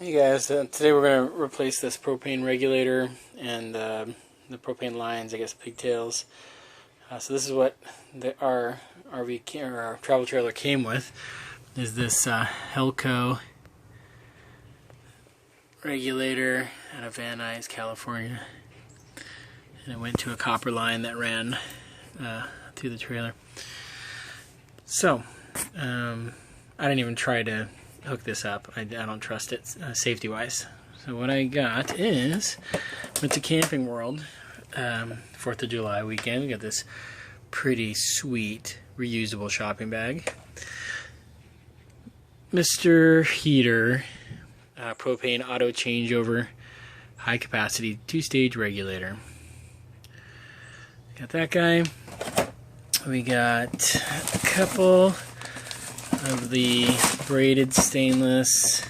Hey guys, today we're going to replace this propane regulator and the propane lines, I guess pigtails. So this is what our our travel trailer came with. Is this Helco regulator out of Van Nuys, California. And it went to a copper line that ran through the trailer. So, I didn't even try to hook this up. I don't trust it safety-wise. So what I got is, went to Camping World, 4th of July weekend. We got this pretty sweet reusable shopping bag. Mr. Heater, propane auto changeover, high capacity 2-stage regulator. Got that guy. We got a couple of the braided stainless,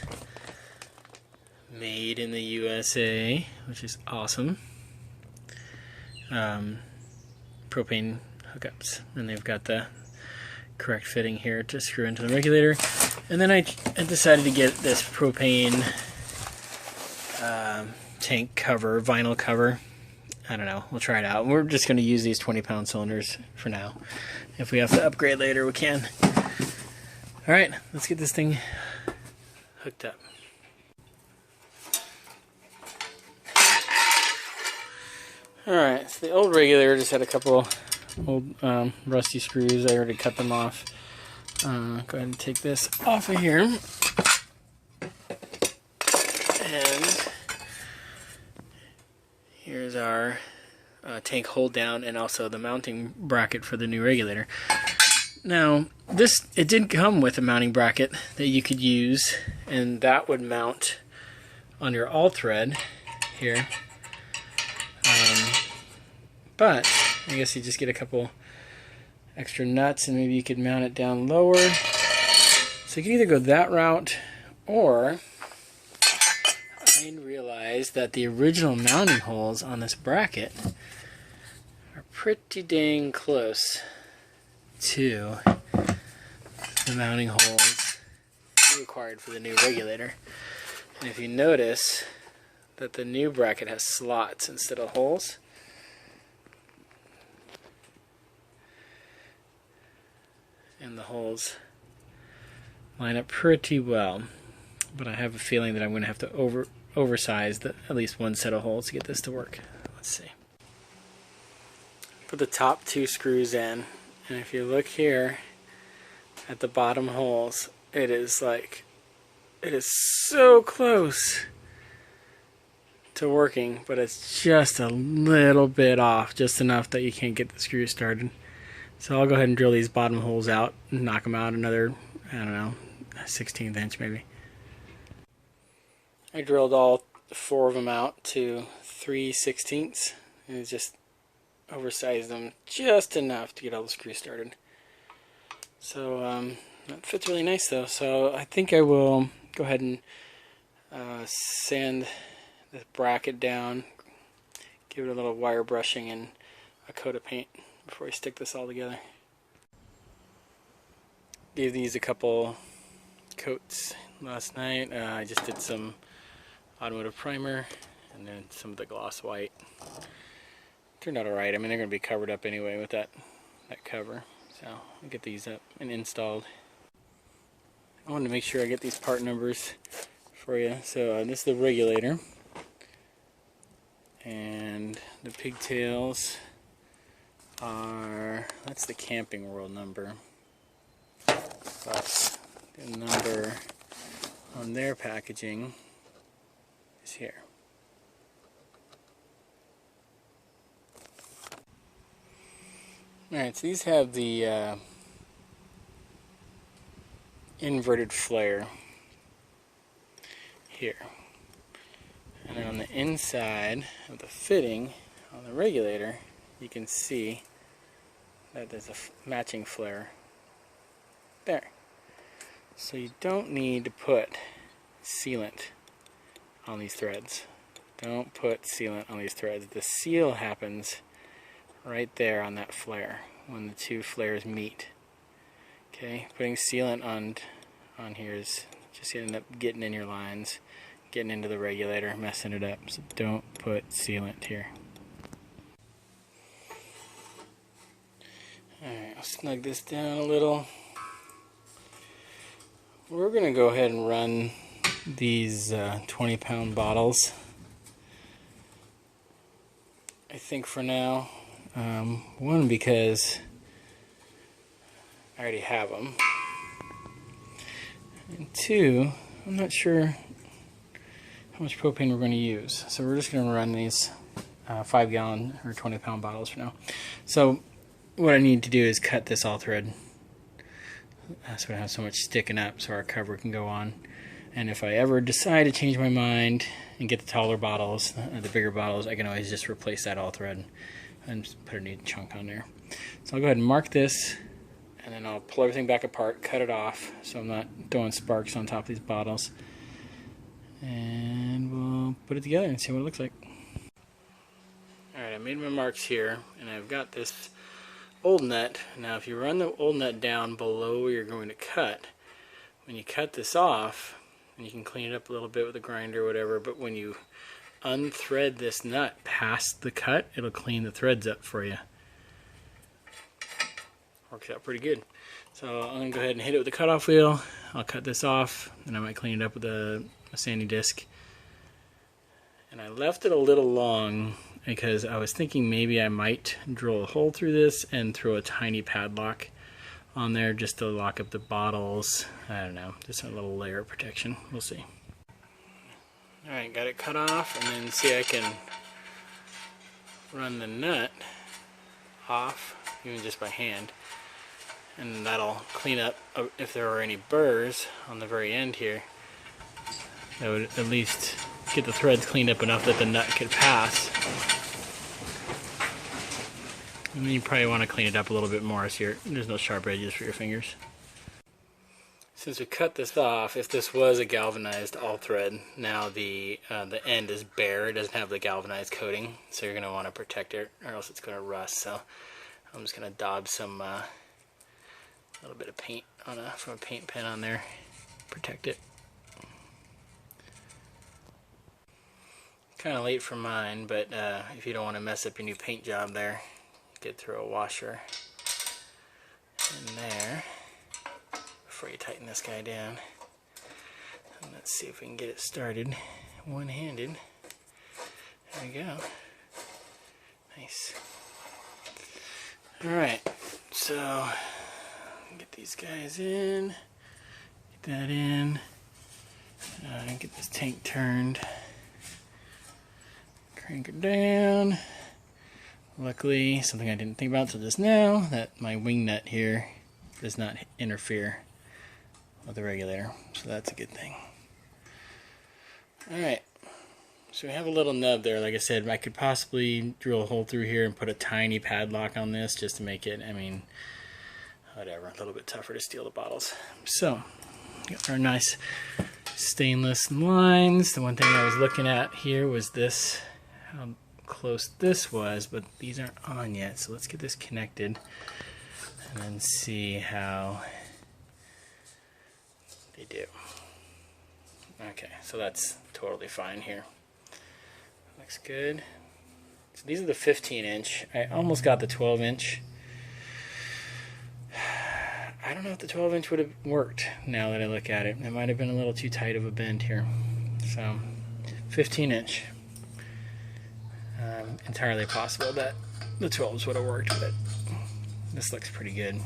made in the USA, which is awesome. Propane hookups, and they've got the correct fitting here to screw into the regulator. And then I decided to get this propane tank cover, vinyl cover. I don't know, we'll try it out. We're just going to use these 20-pound cylinders for now. If we have to upgrade later, we can. Alright, let's get this thing hooked up. Alright, so the old regulator just had a couple old rusty screws. I already cut them off. Go ahead and take this off of here. And here's our tank hold down and also the mounting bracket for the new regulator. Now, it did come with a mounting bracket that you could use, and that would mount on your all thread here. But I guess you just get a couple extra nuts, and maybe you could mount it down lower. So you can either go that route, or I realized that the original mounting holes on this bracket are pretty dang close to the mounting holes required for the new regulator. And if you notice that the new bracket has slots instead of holes, and the holes line up pretty well, but I have a feeling that I'm going to have to oversize at least one set of holes to get this to work. Let's see. Put the top 2 screws in, and if you look here at the bottom holes, it is so close to working, but it's just a little bit off, just enough that you can't get the screw started. So I'll go ahead and drill these bottom holes out and knock them out another, I don't know, 1/16 inch maybe. I drilled all 4 of them out to 3/16, and just oversized them just enough to get all the screws started. So that fits really nice though. So I think I will go ahead and sand this bracket down, give it a little wire brushing and a coat of paint before I stick this all together. Gave these a couple coats last night. I just did some automotive primer and then some of the gloss white. Turned out alright. I mean, they're going to be covered up anyway with that cover. So I'll get these up and installed. I wanted to make sure I get these part numbers for you. So this is the regulator, and the pigtails are, that's the Camping World number, but the number on their packaging is here. Alright, so these have the inverted flare here. And then on the inside of the fitting on the regulator, you can see that there's a matching flare there. So you don't need to put sealant on these threads. Don't put sealant on these threads. The seal happens right there on that flare when the 2 flares meet. Okay, putting sealant on here is just end up getting in your lines, getting into the regulator, messing it up. So don't put sealant here. Alright, I'll snug this down a little. We're going to go ahead and run these 20-pound bottles, I think, for now. One, because I already have them. And two, I'm not sure how much propane we're going to use. So we're just going to run these 5-gallon or 20-pound bottles for now. So what I need to do is cut this all thread so we don't have so much sticking up so our cover can go on. And if I ever decide to change my mind and get the taller bottles, the bigger bottles, I can always just replace that all thread and just put a new chunk on there. So I'll go ahead and mark this, and then I'll pull everything back apart, cut it off so I'm not throwing sparks on top of these bottles. And we'll put it together and see what it looks like. Alright, I made my marks here, and I've got this old nut. Now if you run the old nut down below where you're going to cut, when you cut this off, and you can clean it up a little bit with a grinder or whatever, but when you unthread this nut past the cut, it'll clean the threads up for you. Works out pretty good. So I'm going to go ahead and hit it with the cutoff wheel. I'll cut this off, and I might clean it up with a sanding disc. And I left it a little long because I was thinking maybe I might drill a hole through this and throw a tiny padlock on there just to lock up the bottles. I don't know, just a little layer of protection. We'll see. Alright, got it cut off, and then see, I can run the nut off even just by hand, and that'll clean up if there are any burrs on the very end here. That would at least get the threads cleaned up enough that the nut could pass. And then you probably want to clean it up a little bit more so there's no sharp edges for your fingers. Since we cut this off, if this was a galvanized all thread, now the end is bare. It doesn't have the galvanized coating, so you're going to want to protect it or else it's going to rust. So I'm just going to daub some little bit of paint from a paint pen on there, protect it. Kind of late for mine, but if you don't want to mess up your new paint job there, you could throw a washer in there before you tighten this guy down. And let's see if we can get it started one-handed. There we go. Nice. Alright, so get these guys in, get that in, get this tank turned, crank it down. Luckily, something I didn't think about until just now, that my wing nut here does not interfere with the regulator, so that's a good thing. Alright, so we have a little nub there. Like I said, I could possibly drill a hole through here and put a tiny padlock on this just to make it, I mean, whatever, a little bit tougher to steal the bottles. So, got our nice stainless lines. The one thing I was looking at here was this, how close this was, but these aren't on yet, so let's get this connected and then see how they do. Okay, so that's totally fine here. Looks good. So these are the 15-inch. I almost got the 12-inch. I don't know if the 12-inch would have worked now that I look at it. It might have been a little too tight of a bend here. So 15-inch. Entirely possible that the 12s would have worked, but this looks pretty good.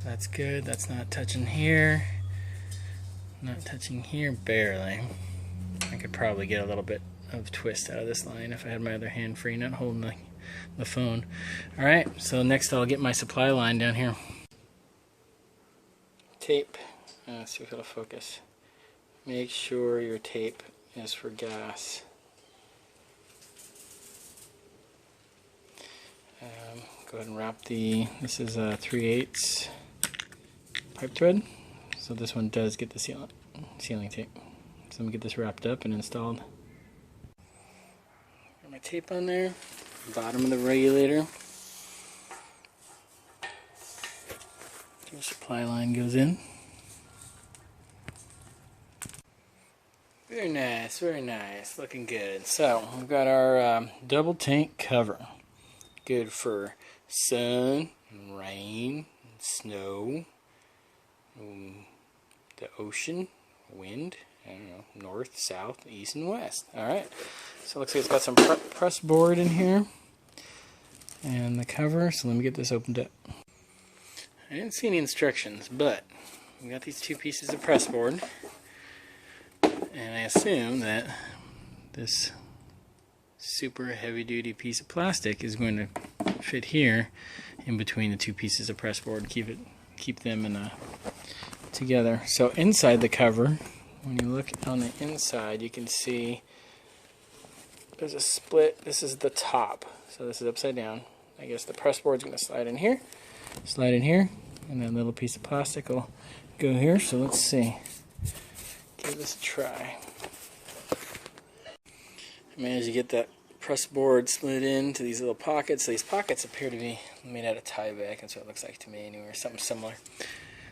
That's good. That's not touching here. Not touching here, barely. I could probably get a little bit of twist out of this line if I had my other hand free, not holding the phone. Alright, so next I'll get my supply line down here. Tape. Let's see if it'll focus. Make sure your tape is for gas. Go ahead and wrap this is a 3/8 pipe thread, so this one does get the sealing tape. So I'm going to get this wrapped up and installed. Got my tape on there, bottom of the regulator. Your supply line goes in. Very nice, very nice. Looking good. So, we've got our double tank cover. Good for sun, and rain, and snow, the ocean, wind, I don't know, north, south, east, and west. Alright, so it looks like it's got some press board in here. And the cover, so let me get this opened up. I didn't see any instructions, but we got these two pieces of press board. And I assume that this super heavy duty piece of plastic is going to fit here in between the two pieces of press board, keep them together. So inside the cover, when you look on the inside, you can see there's a split. This is the top, so this is upside down. I guess the press board's going to slide in here, and that little piece of plastic will go here. So let's see. Give this a try. I managed to get that press board slid into these little pockets. These pockets appear to be made out of tie back. That's what it looks like to me anyway, or something similar.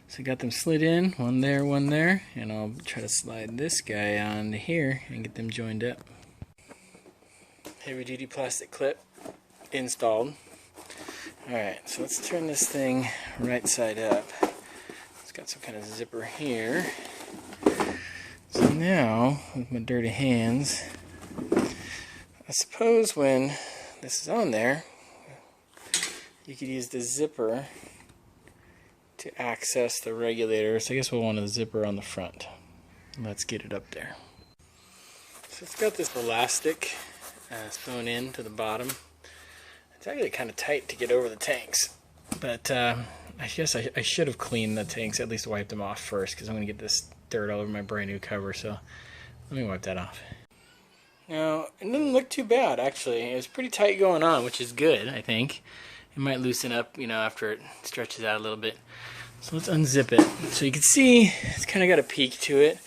So I got them slid in, one there, and I'll try to slide this guy on here and get them joined up. Heavy duty plastic clip installed. Alright, so let's turn this thing right side up. It's got some kind of zipper here. So now, with my dirty hands, I suppose when this is on there, you could use the zipper to access the regulator. So I guess we'll want a zipper on the front. Let's get it up there. So it's got this elastic sewn in to the bottom. It's actually kind of tight to get over the tanks, but I guess I should have cleaned the tanks, at least wiped them off first, because I'm going to get this dirt all over my brand new cover. So let me wipe that off. Now, it didn't look too bad, actually. It was pretty tight going on, which is good, I think. It might loosen up, you know, after it stretches out a little bit. So let's unzip it. So you can see it's kind of got a peak to it.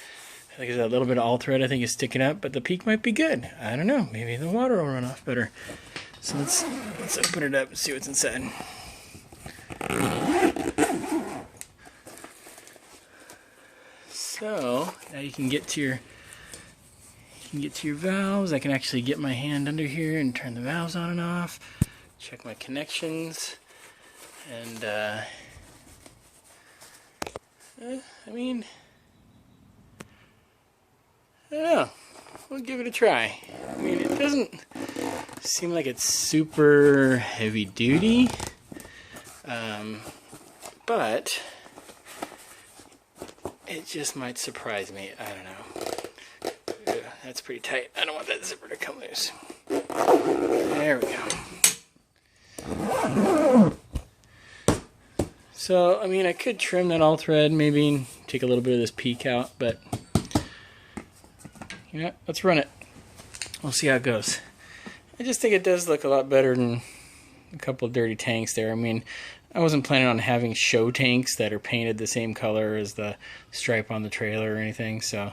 I think there's a little bit of all thread I think is sticking up, but the peak might be good. I don't know. Maybe the water will run off better. So let's open it up and see what's inside. So now you can get to your valves. I can actually get my hand under here and turn the valves on and off. Check my connections, and I mean, I don't know. We'll give it a try. I mean, it doesn't seem like it's super heavy duty, but it just might surprise me. I don't know. That's pretty tight. I don't want that zipper to come loose. There we go. So, I mean, I could trim that all thread, maybe take a little bit of this peak out, but you know, let's run it. We'll see how it goes. I just think it does look a lot better than a couple of dirty tanks there. I mean, I wasn't planning on having show tanks that are painted the same color as the stripe on the trailer or anything, so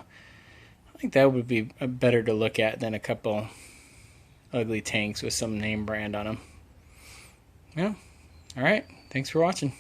I think that would be better to look at than a couple ugly tanks with some name brand on them. Yeah. Alright, thanks for watching.